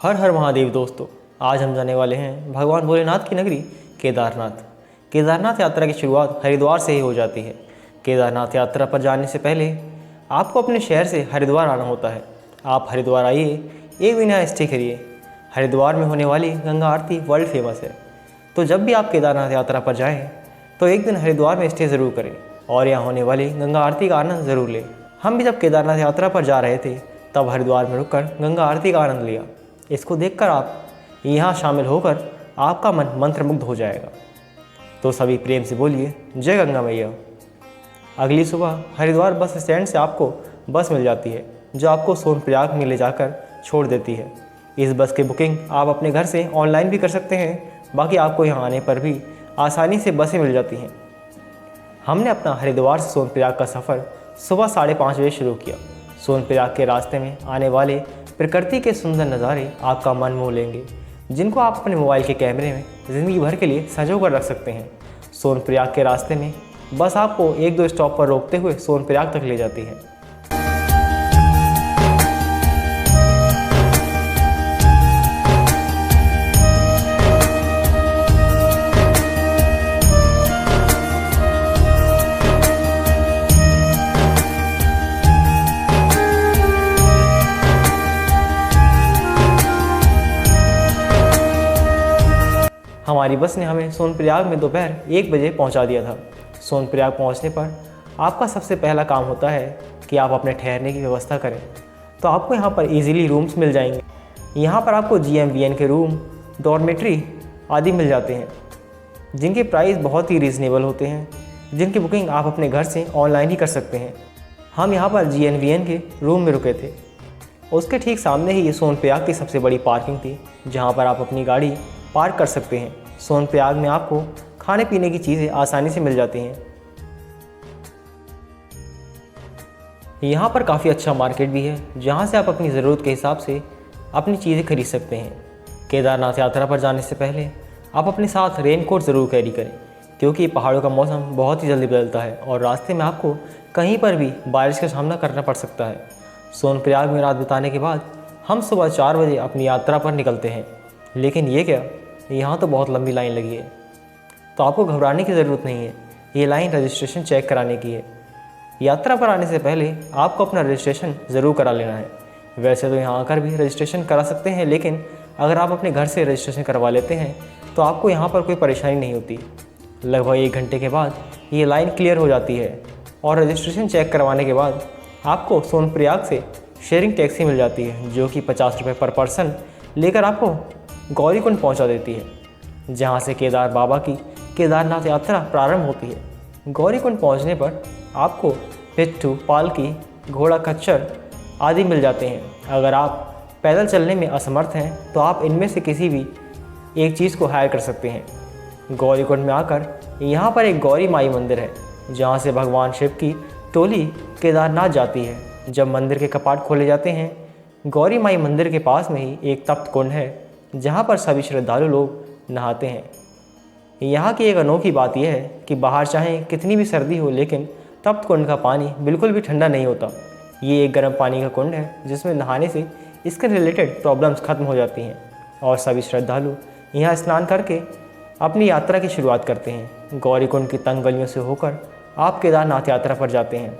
हर हर महादेव दोस्तों, आज हम जाने वाले हैं भगवान भोलेनाथ की नगरी केदारनाथ। केदारनाथ यात्रा की शुरुआत हरिद्वार से ही हो जाती है। केदारनाथ यात्रा पर जाने से पहले आपको अपने शहर से हरिद्वार आना होता है। आप हरिद्वार आइए, एक दिन यहाँ स्टे करिए। हरिद्वार में होने वाली गंगा आरती वर्ल्ड फेमस है, तो जब भी आप केदारनाथ यात्रा पर जाएँ तो एक दिन हरिद्वार में स्टे ज़रूर करें और यहाँ होने वाली गंगा आरती का आनंद ज़रूर लें। हम भी जब केदारनाथ यात्रा पर जा रहे थे तब हरिद्वार में रुककर गंगा आरती का आनंद लिया। इसको देखकर आप यहाँ शामिल होकर आपका मन मंत्रमुग्ध हो जाएगा। तो सभी प्रेम से बोलिए जय गंगा मैया। अगली सुबह हरिद्वार बस स्टैंड से आपको बस मिल जाती है जो आपको सोनप्रयाग में ले जाकर छोड़ देती है। इस बस की बुकिंग आप अपने घर से ऑनलाइन भी कर सकते हैं। बाकी आपको यहाँ आने पर भी आसानी से बसें मिल जाती हैं। हमने अपना हरिद्वार से सोनप्रयाग का सफ़र सुबह 5:30 बजे शुरू किया। सोनप्रयाग के रास्ते में आने वाले प्रकृति के सुंदर नज़ारे आपका मन मोह लेंगे, जिनको आप अपने मोबाइल के कैमरे में ज़िंदगी भर के लिए संजो कर रख सकते हैं। सोनप्रयाग के रास्ते में बस आपको 1-2 स्टॉप पर रोकते हुए सोनप्रयाग तक ले जाती है। हमारी बस ने हमें सोनप्रयाग में दोपहर 1 बजे पहुंचा दिया था। सोनप्रयाग पहुंचने पर आपका सबसे पहला काम होता है कि आप अपने ठहरने की व्यवस्था करें। तो आपको यहां पर इजीली रूम्स मिल जाएंगे। यहां पर आपको GMVN के रूम, डॉर्मेट्री आदि मिल जाते हैं, जिनके प्राइस बहुत ही रीज़नेबल होते हैं, जिनकी बुकिंग आप अपने घर से ऑनलाइन ही कर सकते हैं। हम यहाँ पर GNVN के रूम में रुके थे। उसके ठीक सामने ही ये सोनप्रयाग की सबसे बड़ी पार्किंग थी, जहाँ पर आप अपनी गाड़ी पार्क कर सकते हैं। सोनप्रयाग में आपको खाने पीने की चीज़ें आसानी से मिल जाती हैं। यहाँ पर काफ़ी अच्छा मार्केट भी है, जहाँ से आप अपनी ज़रूरत के हिसाब से अपनी चीज़ें खरीद सकते हैं। केदारनाथ यात्रा पर जाने से पहले आप अपने साथ रेनकोट ज़रूर कैरी करें, क्योंकि पहाड़ों का मौसम बहुत ही जल्दी बदलता है और रास्ते में आपको कहीं पर भी बारिश का सामना करना पड़ सकता है। सोनप्रयाग में रात बिताने के बाद हम सुबह 4 बजे अपनी यात्रा पर निकलते हैं। लेकिन ये क्या, यहाँ तो बहुत लंबी लाइन लगी है। तो आपको घबराने की ज़रूरत नहीं है, ये लाइन रजिस्ट्रेशन चेक कराने की है। यात्रा पर आने से पहले आपको अपना रजिस्ट्रेशन ज़रूर करा लेना है। वैसे तो यहाँ आकर भी रजिस्ट्रेशन करा सकते हैं, लेकिन अगर आप अपने घर से रजिस्ट्रेशन करवा लेते हैं तो आपको यहाँ पर कोई परेशानी नहीं होती। लगभग 1 घंटे के बाद ये लाइन क्लियर हो जाती है और रजिस्ट्रेशन चेक करवाने के बाद आपको सोनप्रयाग से शेयरिंग टैक्सी मिल जाती है, जो कि 50 रुपये पर पर्सन लेकर आपको गौरीकुंड पहुंचा देती है, जहां से केदार बाबा की केदारनाथ यात्रा प्रारंभ होती है। गौरीकुंड पहुंचने पर आपको पिट्ठू, पालकी, घोड़ा खच्चर आदि मिल जाते हैं। अगर आप पैदल चलने में असमर्थ हैं तो आप इनमें से किसी भी एक चीज़ को हायर कर सकते हैं। गौरीकुंड में आकर यहाँ पर एक गौरी माई मंदिर है, जहाँ से भगवान शिव की टोली केदारनाथ जाती है। जब मंदिर के कपाट खोले जाते हैं, गौरी माई मंदिर के पास में ही एक तप्त कुंड है, जहाँ पर सभी श्रद्धालु लोग नहाते हैं। यहाँ की एक अनोखी बात यह है कि बाहर चाहे कितनी भी सर्दी हो, लेकिन तप्त कुंड का पानी बिल्कुल भी ठंडा नहीं होता। ये एक गर्म पानी का कुंड है, जिसमें नहाने से इसके रिलेटेड प्रॉब्लम्स खत्म हो जाती हैं और सभी श्रद्धालु यहाँ स्नान करके अपनी यात्रा की शुरुआत करते हैं। गौरीकुंड की तंग गलियों से होकर आप केदारनाथ यात्रा पर जाते हैं।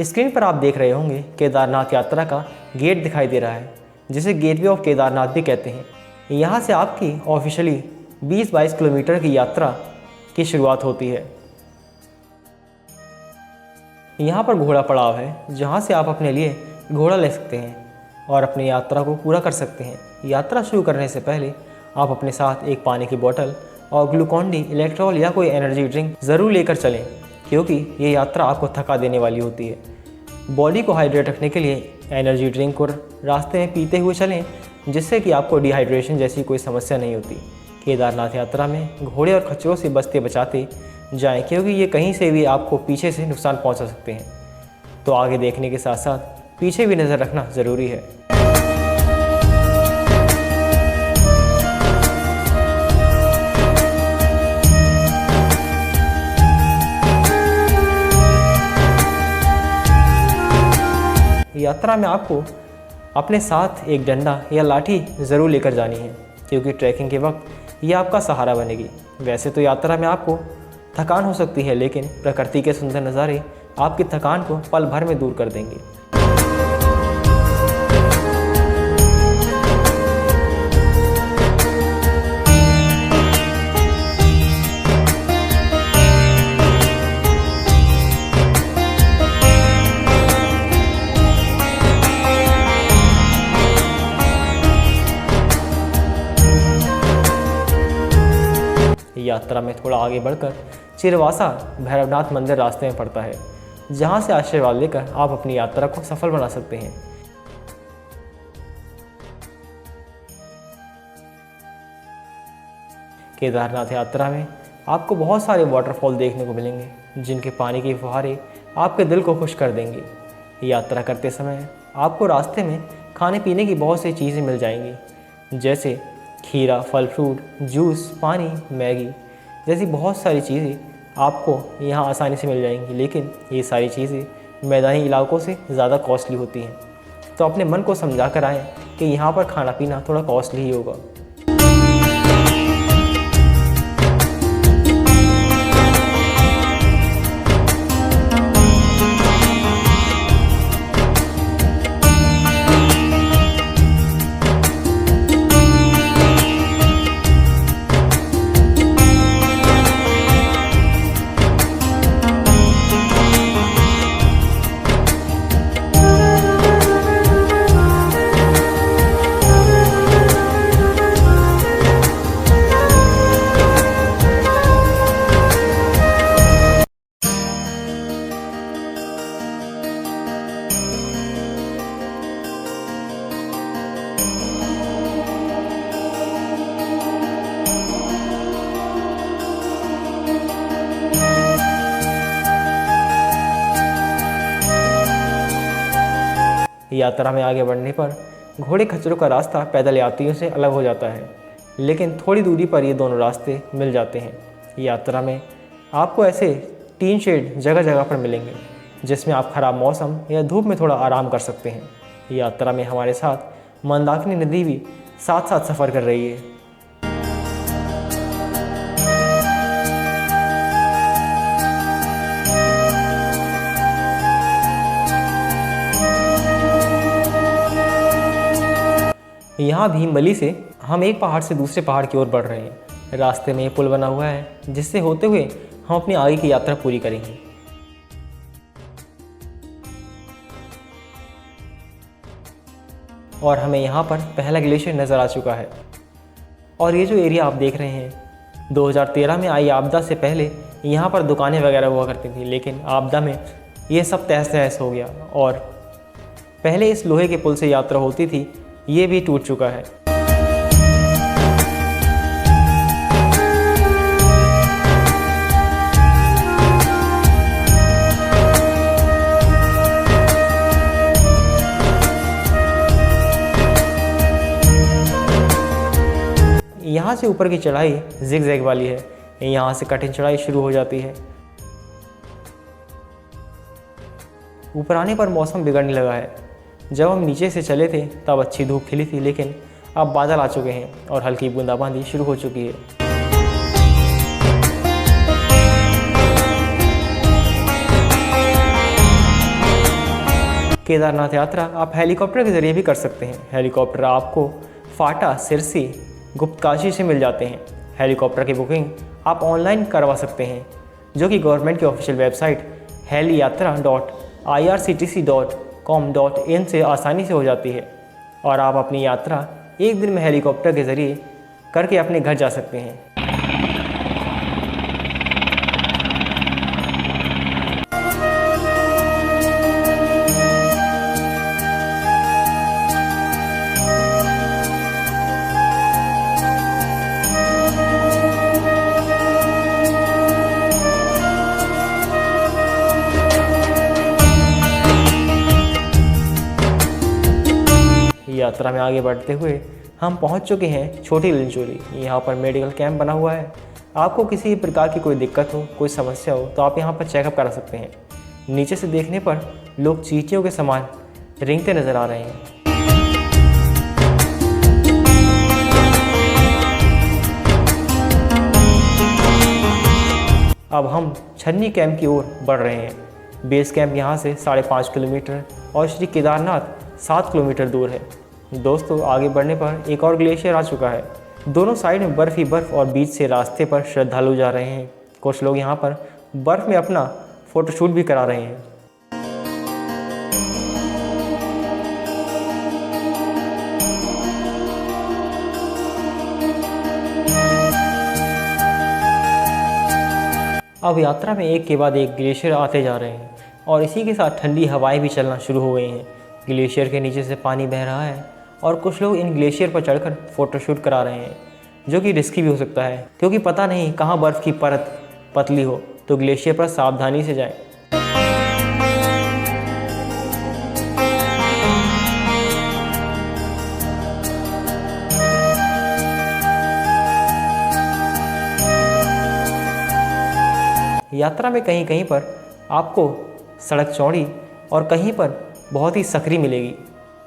स्क्रीन पर आप देख रहे होंगे केदारनाथ यात्रा का गेट दिखाई दे रहा है, जिसे गेटवे ऑफ केदारनाथ भी कहते हैं। यहाँ से आपकी ऑफिशियली 20-22 किलोमीटर की यात्रा की शुरुआत होती है। यहाँ पर घोड़ा पड़ाव है, जहाँ से आप अपने लिए घोड़ा ले सकते हैं और अपनी यात्रा को पूरा कर सकते हैं। यात्रा शुरू करने से पहले आप अपने साथ एक पानी की बोतल और ग्लूकॉन-डी, इलेक्ट्रॉल या कोई एनर्जी ड्रिंक ज़रूर लेकर चलें, क्योंकि ये यात्रा आपको थका देने वाली होती है। बॉडी को हाइड्रेट रखने के लिए एनर्जी ड्रिंक को रास्ते में पीते हुए चलें, जिससे कि आपको डिहाइड्रेशन जैसी कोई समस्या नहीं होती। केदारनाथ यात्रा में घोड़े और खच्चरों से बचते बचाते जाएं, क्योंकि ये कहीं से भी आपको पीछे से नुकसान पहुंचा सकते हैं। तो आगे देखने के साथ साथ पीछे भी नज़र रखना ज़रूरी है। यात्रा में आपको अपने साथ एक डंडा या लाठी ज़रूर लेकर जानी है, क्योंकि ट्रैकिंग के वक्त ये आपका सहारा बनेगी। वैसे तो यात्रा में आपको थकान हो सकती है, लेकिन प्रकृति के सुंदर नज़ारे आपकी थकान को पल भर में दूर कर देंगे। यात्रा में थोड़ा आगे बढ़कर चिरवासा भैरवनाथ मंदिर रास्ते में पड़ता है, जहां से आशीर्वाद लेकर आप अपनी यात्रा को सफल बना सकते हैं। केदारनाथ यात्रा में आपको बहुत सारे वाटरफॉल देखने को मिलेंगे, जिनके पानी की फुहारे आपके दिल को खुश कर देंगे। यात्रा करते समय आपको रास्ते में खाने पीने की बहुत सी चीज़ें मिल जाएंगी, जैसे खीरा, फल फ्रूट, जूस, पानी, मैगी जैसी बहुत सारी चीज़ें आपको यहाँ आसानी से मिल जाएंगी। लेकिन ये सारी चीज़ें मैदानी इलाकों से ज़्यादा कॉस्टली होती हैं, तो अपने मन को समझा कर आएँ कि यहाँ पर खाना पीना थोड़ा कॉस्टली ही होगा। यात्रा में आगे बढ़ने पर घोड़े खच्चरों का रास्ता पैदल यात्रियों से अलग हो जाता है, लेकिन थोड़ी दूरी पर ये दोनों रास्ते मिल जाते हैं। यात्रा में आपको ऐसे टीन शेड जगह जगह पर मिलेंगे, जिसमें आप खराब मौसम या धूप में थोड़ा आराम कर सकते हैं। यात्रा में हमारे साथ मंदाकिनी नदी भी साथ साथ सफ़र कर रही है। यहाँ भीमबली से हम एक पहाड़ से दूसरे पहाड़ की ओर बढ़ रहे हैं। रास्ते में ये पुल बना हुआ है, जिससे होते हुए हम अपनी आगे की यात्रा पूरी करेंगे। और हमें यहाँ पर पहला ग्लेशियर नज़र आ चुका है। और ये जो एरिया आप देख रहे हैं, 2013 में आई आपदा से पहले यहाँ पर दुकानें वगैरह हुआ करती थी, लेकिन आपदा में ये सब तहस नहस हो गया और पहले इस लोहे के पुल से यात्रा होती थी, ये भी टूट चुका है। यहाँ से ऊपर की चढ़ाई जिग जैग वाली है। यहाँ से कठिन चढ़ाई शुरू हो जाती है। ऊपर आने पर मौसम बिगड़ने लगा है। जब हम नीचे से चले थे तब अच्छी धूप खिली थी, लेकिन अब बादल आ चुके हैं और हल्की बूंदाबांदी शुरू हो चुकी है। केदारनाथ यात्रा आप हेलीकॉप्टर के ज़रिए भी कर सकते हैं। हेलीकॉप्टर आपको फाटा, सिरसी, गुप्तकाशी से मिल जाते हैं। हेलीकॉप्टर की बुकिंग आप ऑनलाइन करवा सकते हैं, जो कि गवर्नमेंट की ऑफिशियल वेबसाइट heliyatra.irctc.com.in से आसानी से हो जाती है और आप अपनी यात्रा एक दिन में हेलीकॉप्टर के ज़रिए करके अपने घर जा सकते हैं। यात्रा में आगे बढ़ते हुए हम पहुंच चुके हैं छोटी लिंचोली। यहाँ पर मेडिकल कैंप बना हुआ है। आपको किसी प्रकार की कोई दिक्कत हो, कोई समस्या हो, तो आप यहाँ पर चेकअप करा सकते हैं। नीचे से देखने पर लोग चींटियों के समान रेंगते नज़र आ रहे हैं। अब हम छन्नी कैंप की ओर बढ़ रहे हैं। बेस कैंप यहाँ से 5.5 किलोमीटर और श्री केदारनाथ 7 किलोमीटर दूर है। दोस्तों, आगे बढ़ने पर एक और ग्लेशियर आ चुका है। दोनों साइड में बर्फ़ ही बर्फ़ और बीच से रास्ते पर श्रद्धालु जा रहे हैं। कुछ लोग यहाँ पर बर्फ़ में अपना फ़ोटोशूट भी करा रहे हैं। अब यात्रा में एक के बाद एक ग्लेशियर आते जा रहे हैं और इसी के साथ ठंडी हवाएं भी चलना शुरू हो गई हैं। ग्लेशियर के नीचे से पानी बह रहा है और कुछ लोग इन ग्लेशियर पर चढ़कर फ़ोटोशूट करा रहे हैं, जो कि रिस्की भी हो सकता है क्योंकि पता नहीं कहाँ बर्फ़ की परत पतली हो, तो ग्लेशियर पर सावधानी से जाएं। यात्रा में कहीं कहीं पर आपको सड़क चौड़ी और कहीं पर बहुत ही सकरी मिलेगी।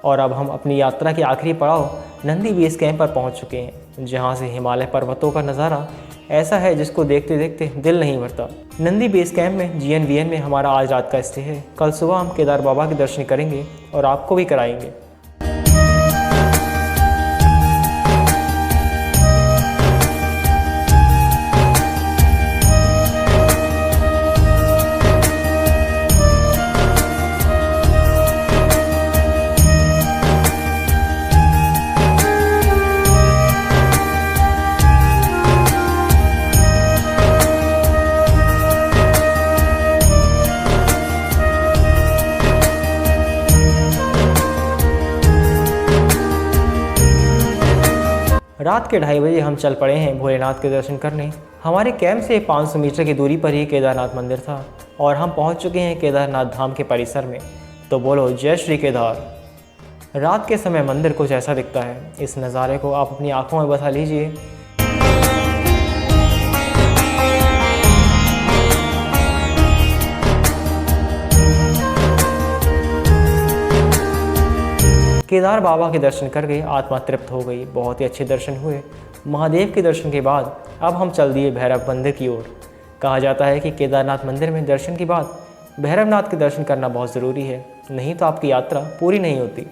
और अब हम अपनी यात्रा के आखिरी पड़ाव नंदी बेस कैंप पर पहुंच चुके हैं, जहां से हिमालय पर्वतों का नज़ारा ऐसा है जिसको देखते देखते दिल नहीं भरता। नंदी बेस कैंप में GNVN में हमारा आज रात का स्टे है। कल सुबह हम केदार बाबा के दर्शन करेंगे और आपको भी कराएंगे। रात के 2:30 बजे हम चल पड़े हैं भोलेनाथ के दर्शन करने। हमारे कैंप से 500 मीटर की दूरी पर ही केदारनाथ मंदिर था और हम पहुंच चुके हैं केदारनाथ धाम के परिसर में। तो बोलो जय श्री केदार। रात के समय मंदिर कुछ ऐसा दिखता है। इस नज़ारे को आप अपनी आंखों में बसा लीजिए। केदार बाबा के दर्शन करके आत्मा तृप्त हो गई। बहुत ही अच्छे दर्शन हुए। महादेव के दर्शन के बाद अब हम चल दिए भैरव मंदिर की ओर। कहा जाता है कि केदारनाथ मंदिर में दर्शन के बाद भैरवनाथ के दर्शन करना बहुत ज़रूरी है, नहीं तो आपकी यात्रा पूरी नहीं होती।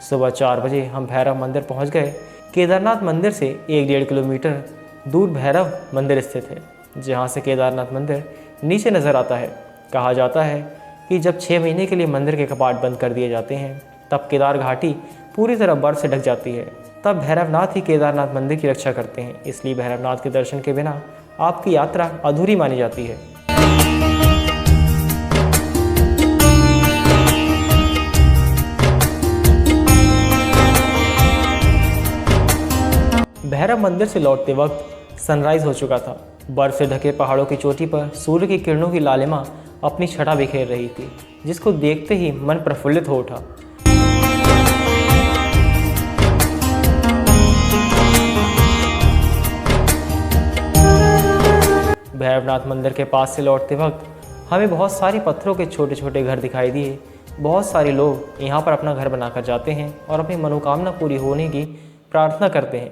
सुबह 4 बजे हम भैरव मंदिर पहुंच गए। केदारनाथ मंदिर से 1-1.5 किलोमीटर दूर भैरव मंदिर स्थित है, जहाँ से केदारनाथ मंदिर नीचे नज़र आता है। कहा जाता है कि जब 6 महीने के लिए मंदिर के कपाट बंद कर दिए जाते हैं, तब केदार घाटी पूरी तरह बर्फ से ढक जाती है। तब भैरवनाथ ही केदारनाथ मंदिर की रक्षा करते हैं, इसलिए भैरवनाथ के दर्शन के बिना आपकी यात्रा अधूरी मानी जाती है। भैरव मंदिर से लौटते वक्त सनराइज हो चुका था। बर्फ से ढके पहाड़ों की चोटी पर सूर्य की किरणों की लालिमा अपनी छटा बिखेर रही थी, जिसको देखते ही मन प्रफुल्लित हो उठा। भैरवनाथ मंदिर के पास से लौटते वक्त हमें बहुत सारे पत्थरों के छोटे छोटे घर दिखाई दिए। बहुत सारे लोग यहाँ पर अपना घर बनाकर जाते हैं और अपनी मनोकामना पूरी होने की प्रार्थना करते हैं।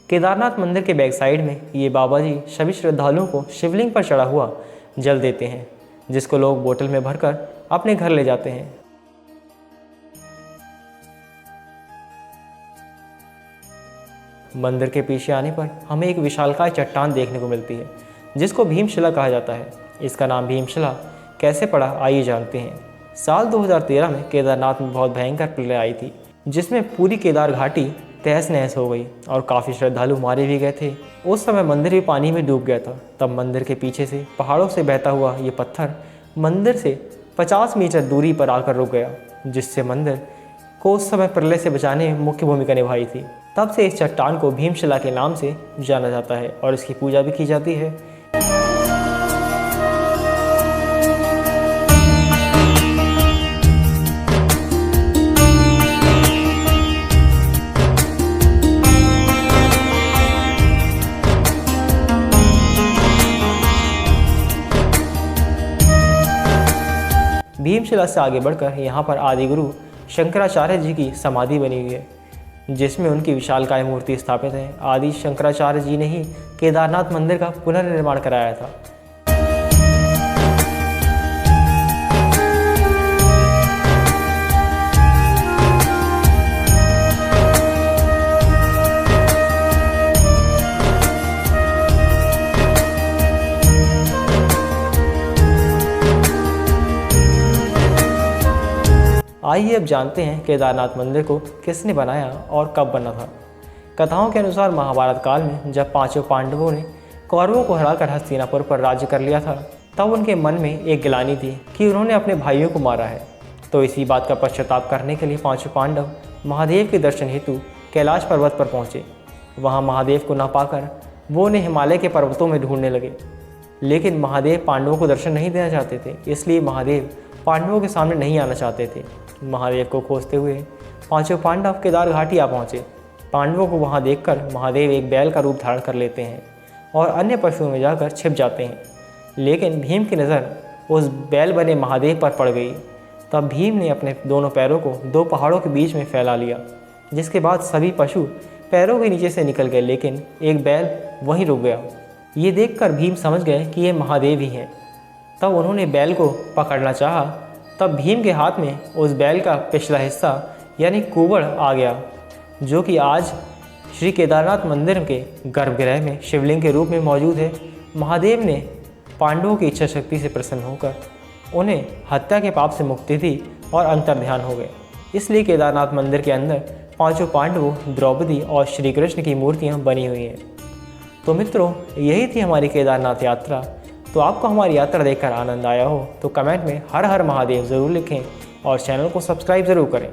केदारनाथ मंदिर के बैक साइड में ये बाबा जी सभी श्रद्धालुओं को शिवलिंग पर चढ़ा हुआ जल देते हैं, जिसको लोग बोतल में भरकर अपने घर ले जाते हैं। मंदिर के पीछे आने पर हमें एक विशालकाय चट्टान देखने को मिलती है, जिसको भीमशिला कहा जाता है। इसका नाम भीमशिला कैसे पड़ा, आइए जानते हैं। साल 2013 में केदारनाथ में बहुत भयंकर प्रलय आई थी, जिसमें पूरी केदार घाटी तहस नहस हो गई और काफ़ी श्रद्धालु मारे भी गए थे। उस समय मंदिर भी पानी में डूब गया था। तब मंदिर के पीछे से पहाड़ों से बहता हुआ ये पत्थर मंदिर से 50 मीटर दूरी पर आकर रुक गया, जिससे मंदिर को उस समय प्रलय से बचाने में मुख्य भूमिका निभाई थी। तब से इस चट्टान को भीमशिला के नाम से जाना जाता है और इसकी पूजा भी की जाती है। भीमशिला से आगे बढ़कर यहाँ पर आदिगुरु शंकराचार्य जी की समाधि बनी हुई है। जिसमें उनकी विशालकाय मूर्ति स्थापित है। आदि शंकराचार्य जी ने ही केदारनाथ मंदिर का पुनर्निर्माण कराया था। आइए अब जानते हैं केदारनाथ मंदिर को किसने बनाया और कब बना था। कथाओं के अनुसार महाभारत काल में जब पांचों पांडवों ने कौरवों को हराकर हस्तिनापुर पर राज्य कर लिया था, तब उनके मन में एक गिलानी थी कि उन्होंने अपने भाइयों को मारा है। तो इसी बात का पश्चाताप करने के लिए पांचों पांडव महादेव के दर्शन हेतु कैलाश पर्वत पर पहुँचे। वहाँ महादेव को न पाकर वो उन्हें हिमालय के पर्वतों में ढूंढने लगे, लेकिन महादेव पांडवों को दर्शन नहीं देना चाहते थे, इसलिए महादेव पांडवों के सामने नहीं आना चाहते थे। महादेव को खोजते हुए पांचों पांडव केदार घाटी आ पहुँचे। पांडवों को वहाँ देखकर महादेव एक बैल का रूप धारण कर लेते हैं और अन्य पशुओं में जाकर छिप जाते हैं, लेकिन भीम की नज़र उस बैल बने महादेव पर पड़ गई। तब भीम ने अपने दोनों पैरों को दो पहाड़ों के बीच में फैला लिया, जिसके बाद सभी पशु पैरों के नीचे से निकल गए, लेकिन एक बैल वहीं रुक गया। ये देखकर भीम समझ गए कि ये महादेव ही हैं। तब उन्होंने बैल को पकड़ना चाहा, तब भीम के हाथ में उस बैल का पिछला हिस्सा यानी कुबड़ आ गया, जो कि आज श्री केदारनाथ मंदिर के गर्भगृह में शिवलिंग के रूप में मौजूद है। महादेव ने पांडवों की इच्छा शक्ति से प्रसन्न होकर उन्हें हत्या के पाप से मुक्ति दी और अंतर्ध्यान हो गए। इसलिए केदारनाथ मंदिर के अंदर पांचों पांडवों, द्रौपदी और श्री कृष्ण की मूर्तियाँ बनी हुई हैं। तो मित्रों, यही थी हमारी केदारनाथ यात्रा। तो आपको हमारी यात्रा देखकर आनंद आया हो तो कमेंट में हर हर महादेव ज़रूर लिखें और चैनल को सब्सक्राइब ज़रूर करें।